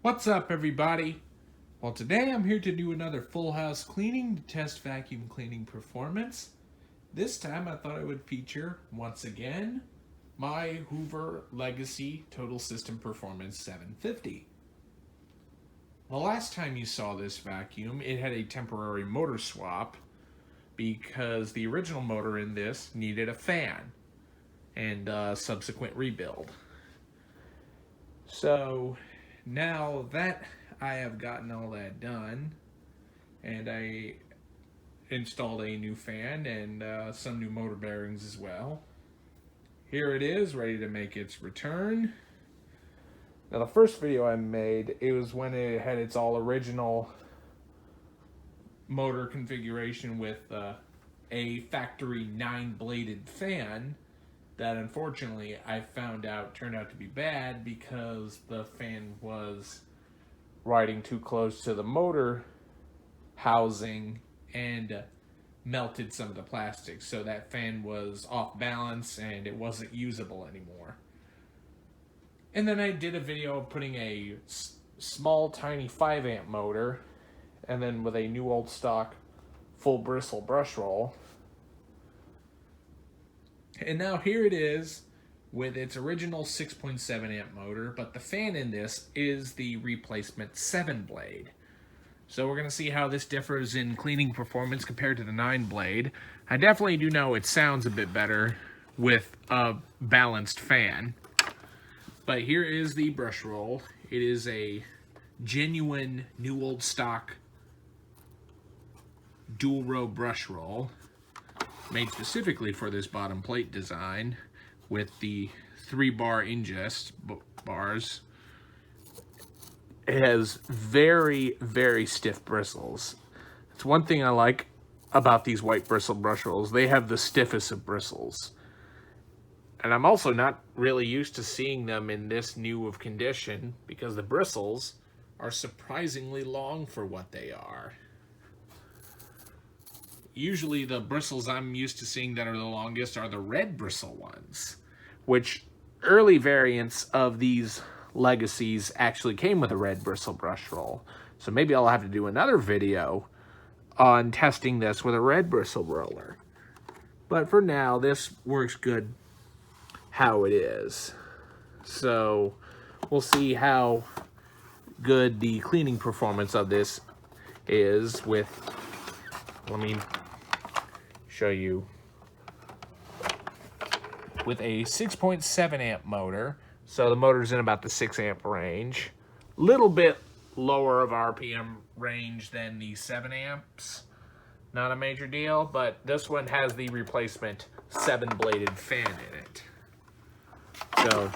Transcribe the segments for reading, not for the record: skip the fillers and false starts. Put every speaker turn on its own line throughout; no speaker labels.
What's up, everybody? Well, today I'm here to do another full house cleaning to test vacuum cleaning performance. This time I thought I would feature, once again, my Hoover Legacy Total System Performance 750. The last time you saw this vacuum, it had a temporary motor swap because the original motor in this needed a fan and subsequent rebuild. So now that I have gotten all that done and I installed a new fan and some new motor bearings as well, here it is, ready to make its return. Now the first video I made, it was when it had its all original motor configuration with a factory 9-bladed fan that unfortunately I found out turned out to be bad because the fan was riding too close to the motor housing and melted some of the plastic, so that fan was off balance and it wasn't usable anymore. And then I did a video of putting a small tiny 5-amp motor and then with a new old stock full bristle brush roll. And now here it is with its original 6.7 amp motor, but the fan in this is the replacement 7-blade. So we're going to see how this differs in cleaning performance compared to the 9-blade. I definitely do know it sounds a bit better with a balanced fan. But here is the brush roll. It is a genuine new old stock dual row brush roll made specifically for this bottom plate design with the 3-bar ingest bars. It has very, very stiff bristles. It's one thing I like about these white bristle brush rolls. They have the stiffest of bristles. And I'm also not really used to seeing them in this new of condition because the bristles are surprisingly long for what they are. Usually the bristles I'm used to seeing that are the longest are the red bristle ones, which early variants of these Legacies actually came with a red bristle brush roll. So maybe I'll have to do another video on testing this with a red bristle roller. But for now, this works good how it is. So we'll see how good the cleaning performance of this is with, let me show you, with a 6.7 amp motor. So the motor's in about the 6 amp range. Little bit lower of RPM range than the 7 amps. Not a major deal, but this one has the replacement 7-bladed fan in it. So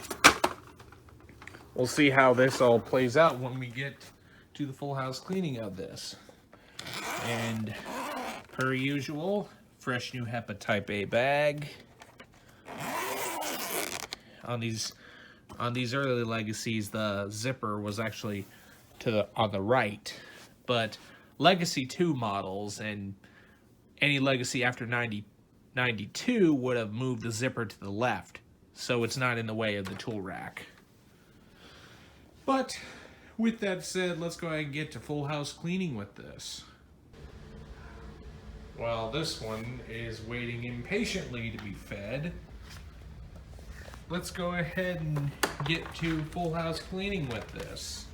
we'll see how this all plays out when we get to the full house cleaning of this. And per usual, fresh new HEPA Type A bag. On these early Legacies, the zipper was actually on the right, but Legacy 2 models and any Legacy after 92 would have moved the zipper to the left, so it's not in the way of the tool rack. But with that said, let's go ahead and get to full house cleaning with this. While this one is waiting impatiently to be fed, let's go ahead and get to full house cleaning with this.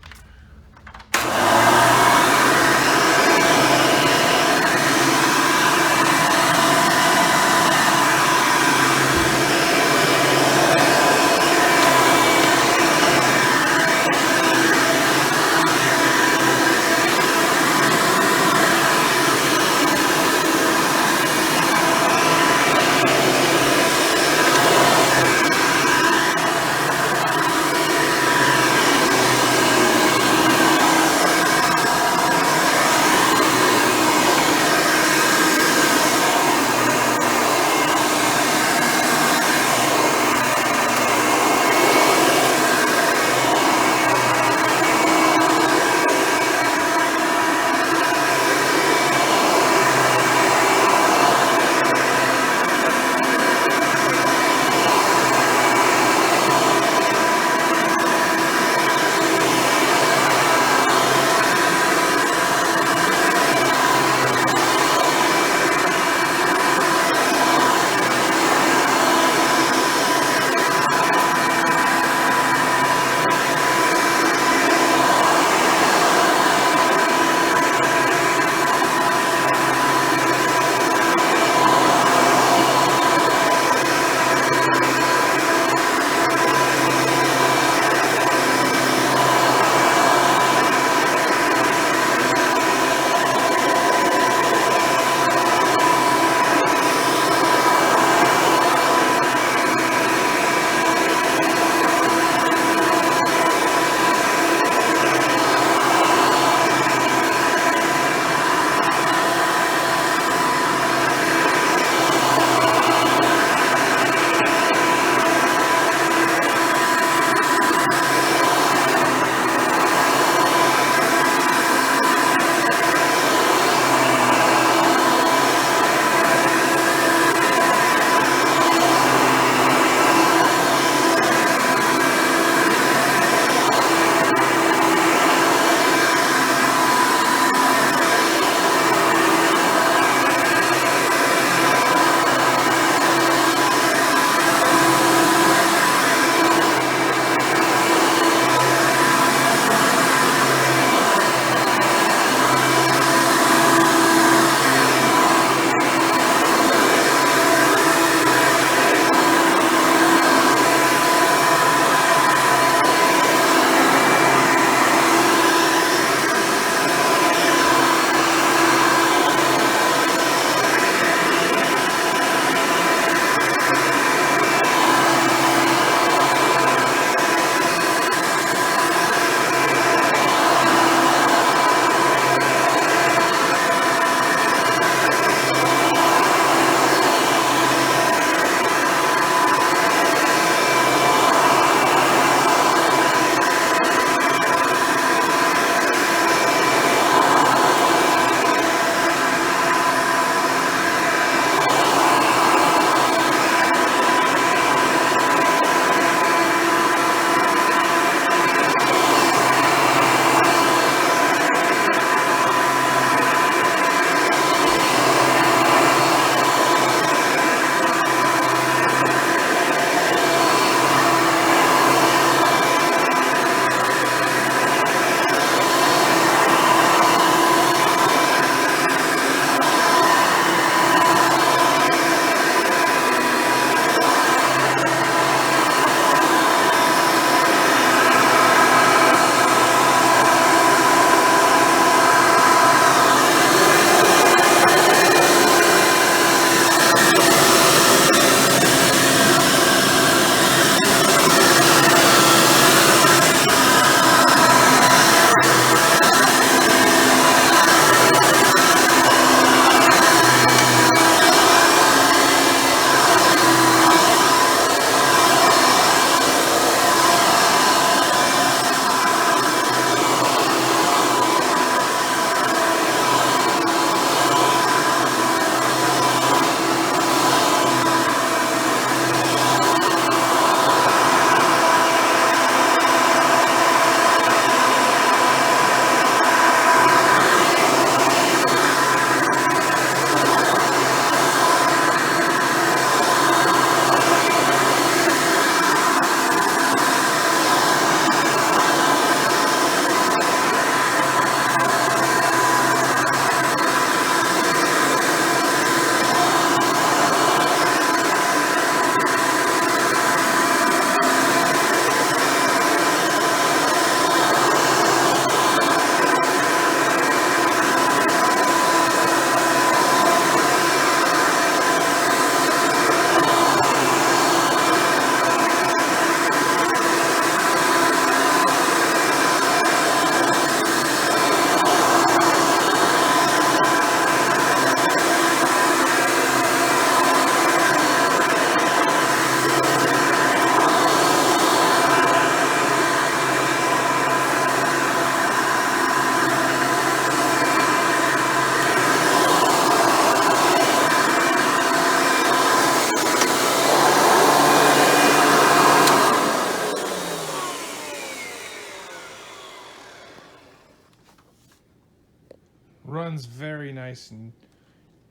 runs very nice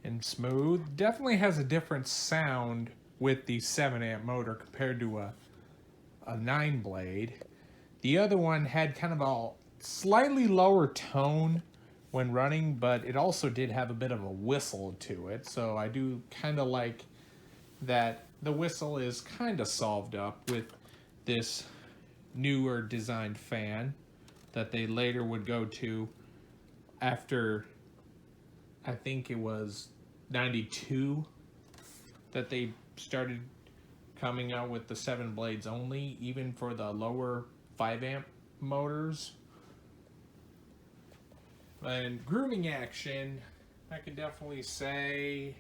and smooth. Definitely has a different sound with the 7 amp motor compared to a 9 blade. The other one had kind of a slightly lower tone when running, but it also did have a bit of a whistle to it. So I do kind of like that the whistle is kind of solved up with this newer designed fan that they later would go to after, I think it was 92 that they started coming out with the 7 blades only, even for the lower 5 amp motors. And grooming action, I can definitely say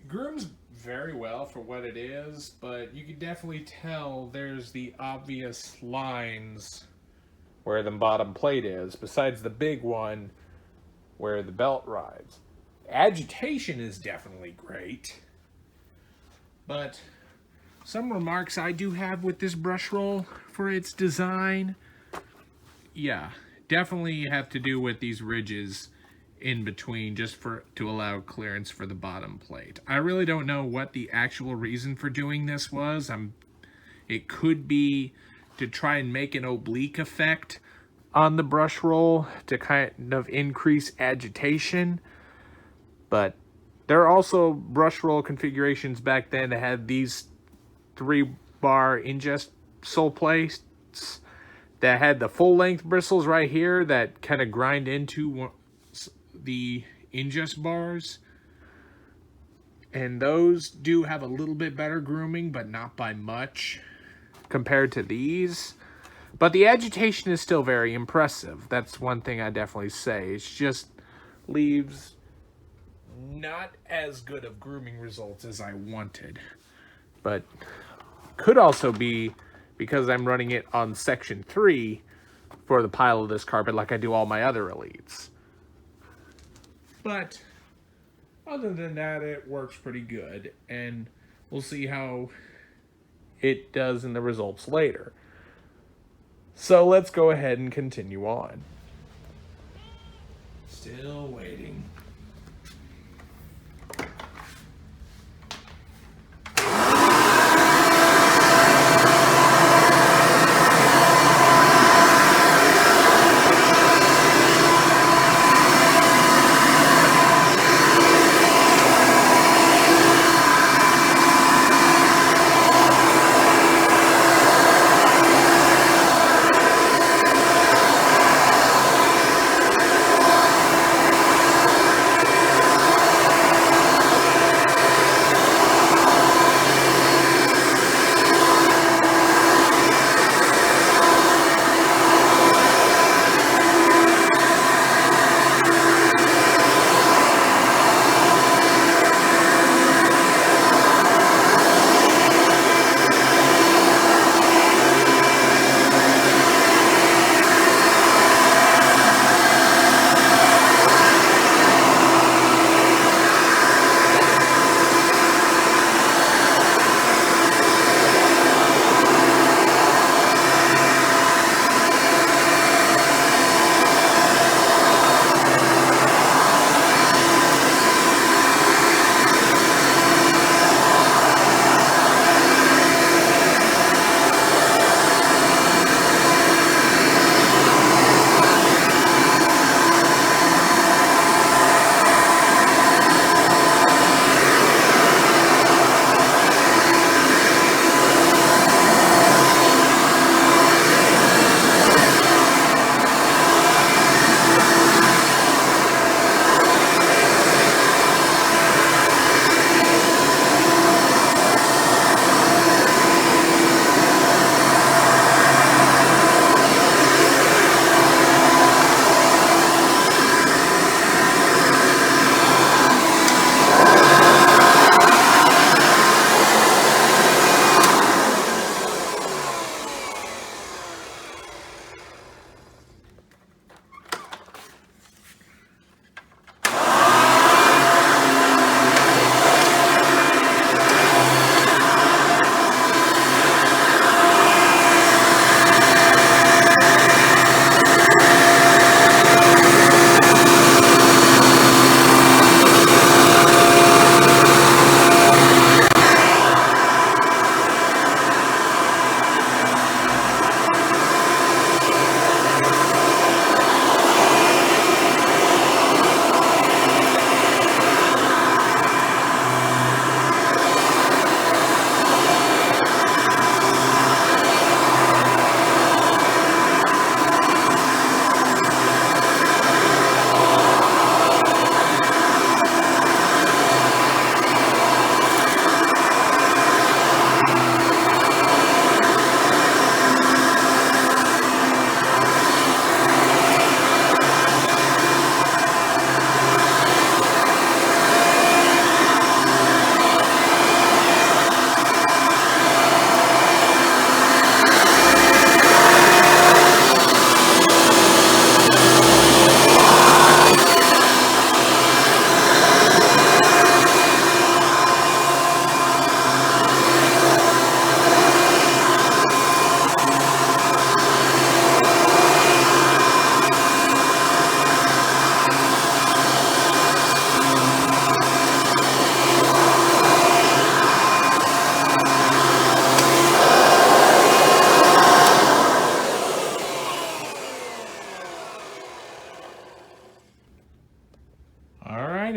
grooms very well for what it is, but you can definitely tell there's the obvious lines where the bottom plate is, besides the big one where the belt rides. Agitation is definitely great, but some remarks I do have with this brush roll for its design, yeah, definitely have to do with these ridges in between, just to allow clearance for the bottom plate. I really don't know what the actual reason for doing this was. It could be to try and make an oblique effect on the brush roll to kind of increase agitation, but there are also brush roll configurations back then that had these 3-bar ingest sole plates that had the full length bristles right here that kind of grind into the ingest bars, and those do have a little bit better grooming, but not by much compared to these. But the agitation is still very impressive. That's one thing I definitely say. It just leaves not as good of grooming results as I wanted, but could also be because I'm running it on section 3 for the pile of this carpet like I do all my other Elites. But other than that, it works pretty good, and we'll see how it does in the results later. So let's go ahead and continue on. Still waiting.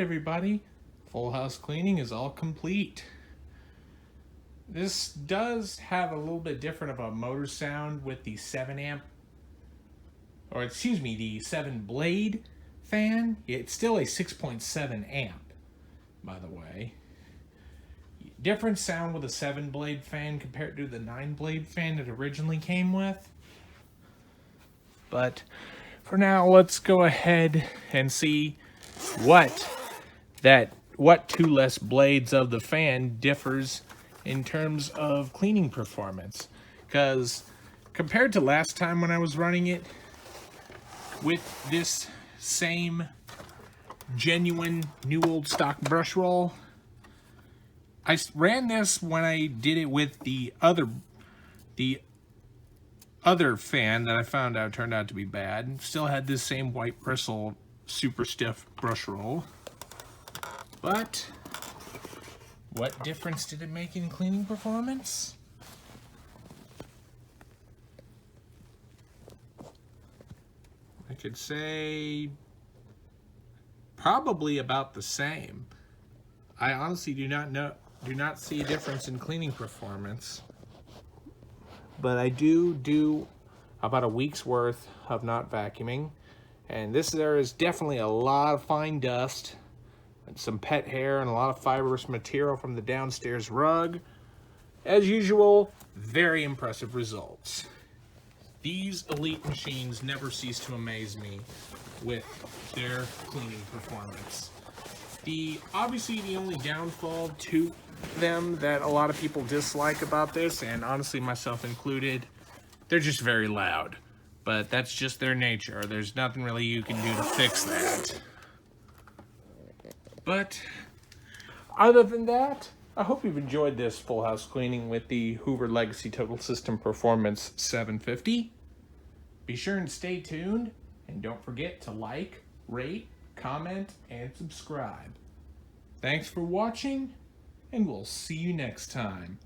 everybody. Full house cleaning is all complete. This does have a little bit different of a motor sound with the 7 blade fan. It's still a 6.7 amp, by the way. Different sound with a 7 blade fan compared to the 9 blade fan it originally came with. But for now, let's go ahead and see what two less blades of the fan differs in terms of cleaning performance. Because compared to last time when I was running it with this same genuine new old stock brush roll, I ran this when I did it with the other fan that I found out turned out to be bad. Still had this same white bristle super stiff brush roll. But what difference did it make in cleaning performance? I could say probably about the same. I honestly do not see a difference in cleaning performance. But I do about a week's worth of not vacuuming, and there is definitely a lot of fine dust and some pet hair and a lot of fibrous material from the downstairs rug. As usual, very impressive results. These Elite machines never cease to amaze me with their cleaning performance. Obviously the only downfall to them that a lot of people dislike about this, and honestly myself included, they're just very loud. But that's just their nature. There's nothing really you can do to fix that. But other than that, I hope you've enjoyed this full house cleaning with the Hoover Legacy Total System Performance 750. Be sure and stay tuned, and don't forget to like, rate, comment, and subscribe. Thanks for watching, and we'll see you next time.